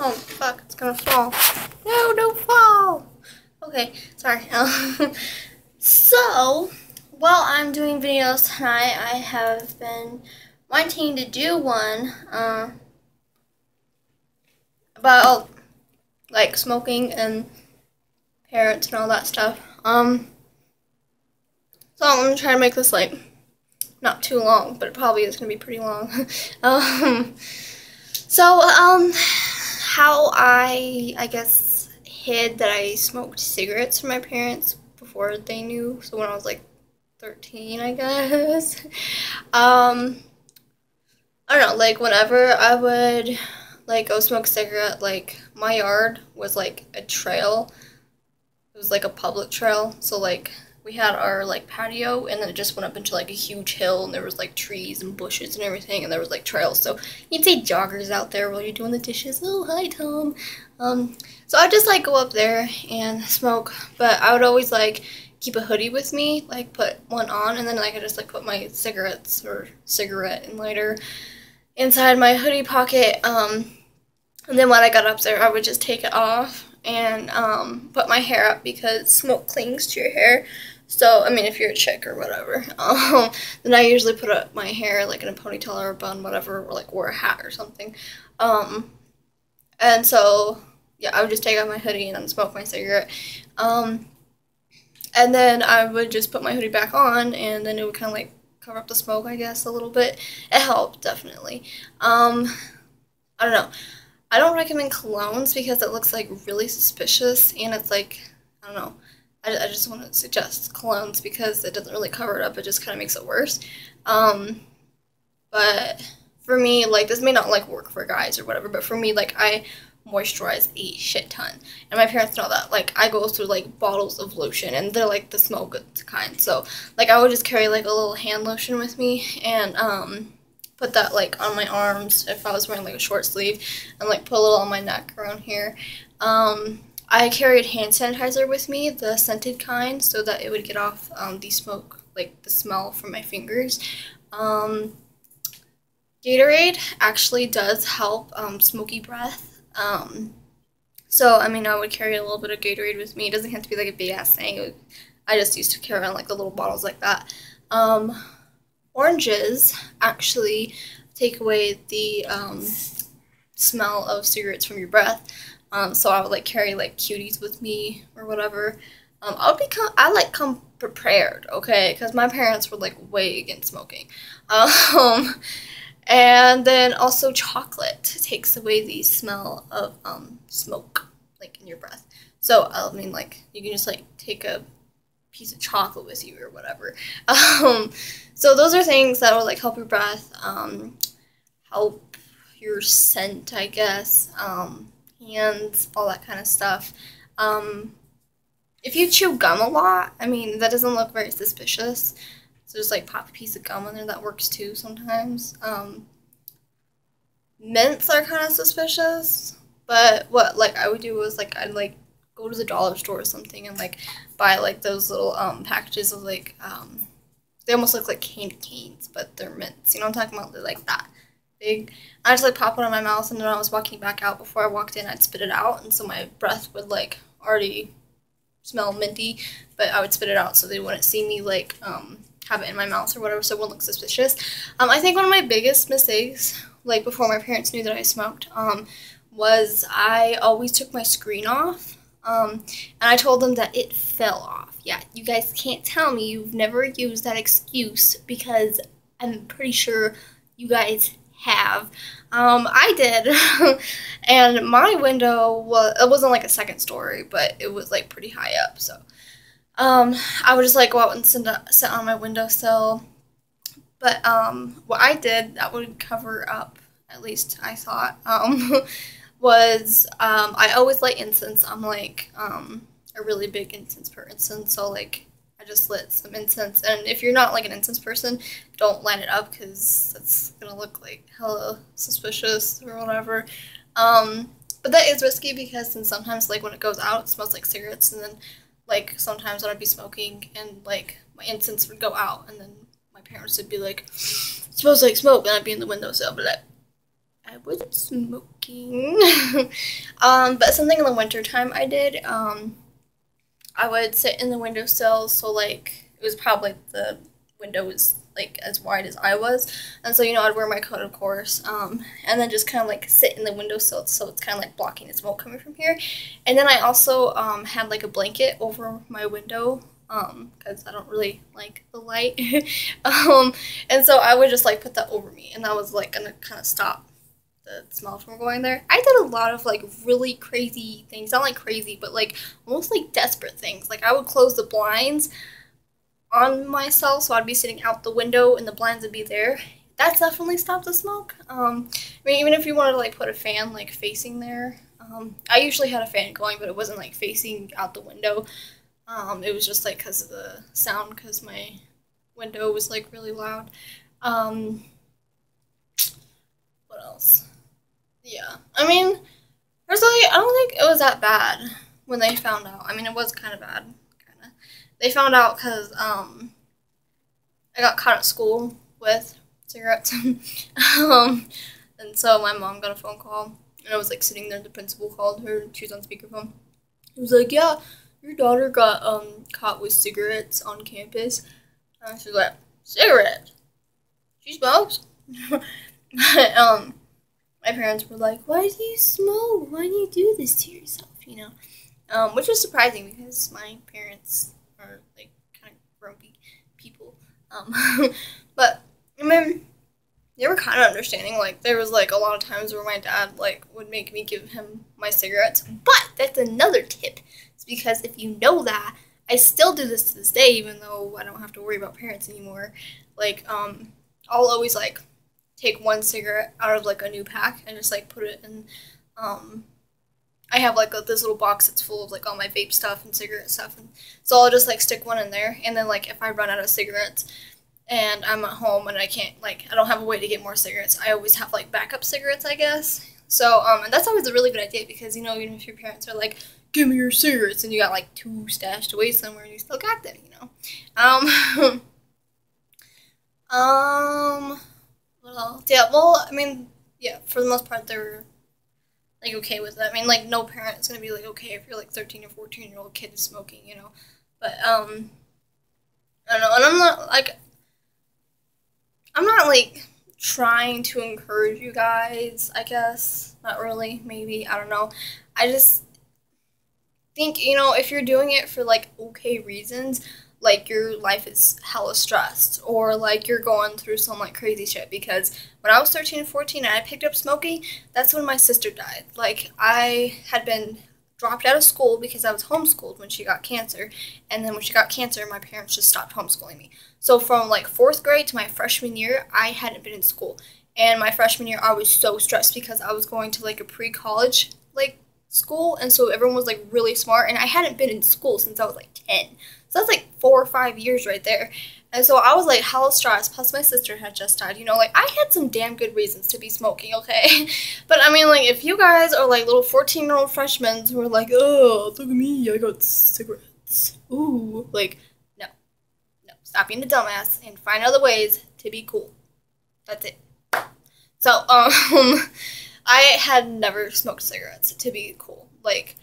Oh, fuck, it's gonna fall. No, don't fall. Okay, sorry. So, while I'm doing videos tonight, I have been wanting to do one about like smoking and parents and all that stuff. So I'm gonna try to make this like not too long, but it probably is gonna be pretty long. How I guess hid that I smoked cigarettes from my parents before they knew. So when I was like 13, I guess. I don't know, like whenever I would like go smoke a cigarette, like my yard was like a trail. It was like a public trail. So like we had our like patio and then it just went up into like a huge hill and there was like trees and bushes and everything and there was like trails. So you'd see joggers out there while you're doing the dishes. Oh, hi Tom. So I'd just like go up there and smoke, but I would always like keep a hoodie with me, like put one on and then like I just like put my cigarettes or cigarette and lighter inside my hoodie pocket. And then when I got up there, I would just take it off and put my hair up because smoke clings to your hair. So, I mean, if you're a chick or whatever, then I usually put up my hair like in a ponytail or a bun, whatever, or like wear a hat or something. And so, yeah, I would just take off my hoodie and then smoke my cigarette. And then I would just put my hoodie back on and then it would kind of like cover up the smoke, I guess, a little bit. It helped, definitely. I don't know. I don't recommend colognes because it looks like really suspicious and it's like, I don't know. I just want to suggest colognes because it doesn't really cover it up. It just kind of makes it worse. But for me, like, this may not like work for guys or whatever, but for me, like, I moisturize a shit ton. And my parents know that. Like, I go through, like, bottles of lotion, and they're, like, the smell good kind. So, like, I would just carry, like, a little hand lotion with me, and, put that, like, on my arms if I was wearing, like, a short sleeve, and, like, put a little on my neck around here. I carried hand sanitizer with me, the scented kind, so that it would get off, the smoke, like, the smell from my fingers. Gatorade actually does help, smoky breath. So, I mean, I would carry a little bit of Gatorade with me. It doesn't have to be, like, a big-ass thing. I just used to carry around, like, the little bottles like that. Oranges actually take away the smell of cigarettes from your breath. So I would like carry like cuties with me or whatever. I like come prepared, okay? Because my parents were like way against smoking. And then also chocolate takes away the smell of smoke like in your breath. So I mean like you can just like take a piece of chocolate with you or whatever. So those are things that will like help your breath, help your scent, I guess, hands, all that kind of stuff. If you chew gum a lot, I mean, that doesn't look very suspicious. So just like pop a piece of gum in there, that works too sometimes. Mints are kind of suspicious, but what like I would do was like I'd like go to the dollar store or something and like buy like those little packages of like they almost look like candy canes, but they're mints. You know what I'm talking about? They're like that big. I just like pop one in my mouth, and then I was walking back out. Before I walked in, I'd spit it out, and so my breath would like already smell minty, but I would spit it out so they wouldn't see me like have it in my mouth or whatever, so it wouldn't look suspicious. I think one of my biggest mistakes, like before my parents knew that I smoked, was I always took my screen off. And I told them that it fell off. Yeah, you guys can't tell me you've never used that excuse because I'm pretty sure you guys have. I did. And my window it wasn't like a second story, but it was like pretty high up. So, I would just like go out and sit on my windowsill. But, what I did that would cover up, at least I thought, was I always light incense. I'm like a really big incense person, so like I just lit some incense. And if you're not like an incense person, don't light it up because it's gonna look like hella suspicious or whatever. But that is risky because then sometimes like when it goes out, it smells like cigarettes, and then like sometimes when I'd be smoking and like my incense would go out, and then my parents would be like, "Smells like smoke," and I'd be in the windowsill, but I wasn't smoking. But something in the wintertime I did, I would sit in the windowsill, so like it was probably the window was like as wide as I was, and so I'd wear my coat, of course, and then just kind of like sit in the windowsill, so it's kind of like blocking the smoke coming from here, and then I also had like a blanket over my window, because I don't really like the light, and so I would just like put that over me, and that was like gonna kind of stop the smell from going there. I did a lot of like really crazy things. Not like crazy, but like almost like desperate things. Like I would close the blinds on myself, so I'd be sitting out the window and the blinds would be there. That's definitely stopped the smoke. I mean, even if you wanted to like put a fan like facing there, I usually had a fan going, but it wasn't like facing out the window. It was just like because of the sound, because my window was like really loud. What else? Yeah, I mean, personally, I don't think it was that bad when they found out. I mean, it was kind of bad, kind of. They found out because I got caught at school with cigarettes, and so my mom got a phone call, and I was like sitting there. The principal called her. She was on speakerphone. He was like, "Yeah, your daughter got caught with cigarettes on campus." And she was like, "Cigarettes? She smokes?" My parents were like, "Why do you smoke? Why do you do this to yourself?" Which was surprising because my parents are like kind of grumpy people. But I mean, they were kind of understanding. Like there was like a lot of times where my dad like would make me give him my cigarettes. But that's another tip. It's because if you know that, I still do this to this day, even though I don't have to worry about parents anymore. Like I'll always like take one cigarette out of like a new pack and just like put it in. I have like this little box that's full of like all my vape stuff and cigarette stuff, and so I'll just like stick one in there, and then like if I run out of cigarettes and I'm at home and I can't like I don't have a way to get more cigarettes, I always have like backup cigarettes, I guess. So and that's always a really good idea because even if your parents are like, "Give me your cigarettes," and you got like two stashed away somewhere and you still got them. What else? Yeah, well, I mean, yeah, for the most part, they're like okay with it. I mean, like no parent is gonna be like okay if you're like 13 or 14-year-old kid is smoking. But I don't know, and I'm not like trying to encourage you guys. I guess not really. Maybe I don't know. I just think, if you're doing it for like okay reasons, like your life is hella stressed or like you're going through some like crazy shit. Because when I was 13 and 14 and I picked up smoking, that's when my sister died. Like I had been dropped out of school because I was homeschooled when she got cancer, and then when she got cancer my parents just stopped homeschooling me. So from like 4th grade to my freshman year I hadn't been in school, and my freshman year I was so stressed because I was going to like a pre-college like school, and so everyone was like really smart, and I hadn't been in school since I was like 10. So that's like 4 or 5 years right there. And so I was like hella stressed, plus my sister had just died. Like I had some damn good reasons to be smoking, okay? But I mean, like if you guys are like little 14-year-old freshmen who are like, "Oh, look at me, I got cigarettes. Ooh." Like, no. No. Stop being a dumbass and find other ways to be cool. That's it. So, I had never smoked cigarettes to be cool. Like,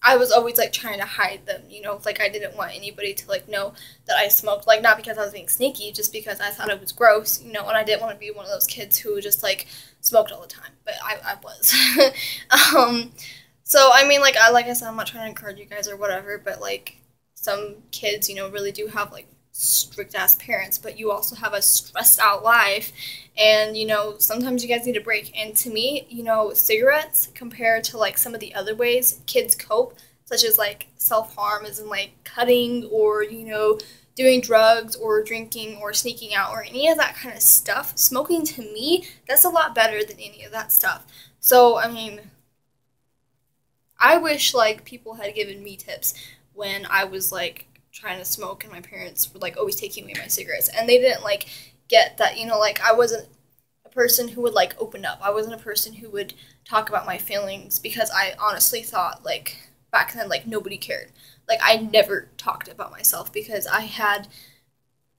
I was always like trying to hide them, like I didn't want anybody to like know that I smoked, like not because I was being sneaky, just because I thought it was gross, and I didn't want to be one of those kids who just like smoked all the time, but I was. So I mean, like I said, I'm not trying to encourage you guys or whatever, but like some kids, really do have like strict ass parents, but you also have a stressed out life, and sometimes you guys need a break. And to me, cigarettes compared to like some of the other ways kids cope, such as like self-harm, as in like cutting or doing drugs or drinking or sneaking out or any of that kind of stuff, smoking, to me, that's a lot better than any of that stuff. So I mean, I wish like people had given me tips when I was like trying to smoke and my parents were like always taking away my cigarettes, and they didn't like get that, like I wasn't a person who would like open up. I wasn't a person who would talk about my feelings, because I honestly thought like back then like nobody cared. Like I never talked about myself because I had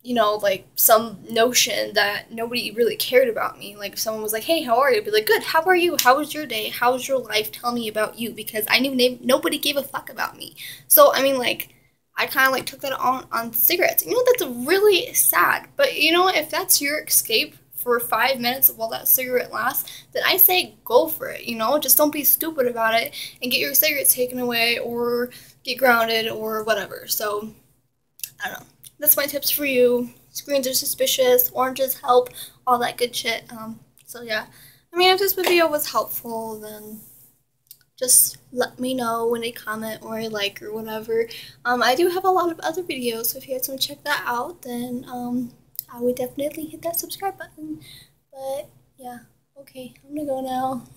you know, like some notion that nobody really cared about me. Like if someone was like, "Hey, how are you?" I'd be like, "Good. How are you? How was your day? How was your life? Tell me about you," because I knew nobody gave a fuck about me. So I mean, like, I kind of like took that on cigarettes. You know, that's really sad. But you know, if that's your escape for 5 minutes while that cigarette lasts, then I say go for it. You know, just don't be stupid about it and get your cigarettes taken away or get grounded or whatever. So I don't know. That's my tips for you. Screens are suspicious, oranges help, all that good shit. So yeah. I mean, if this video was helpful, then just let me know in a comment or a like or whatever. I do have a lot of other videos, so if you guys want to check that out, then I would definitely hit that subscribe button. But yeah, okay, I'm gonna go now.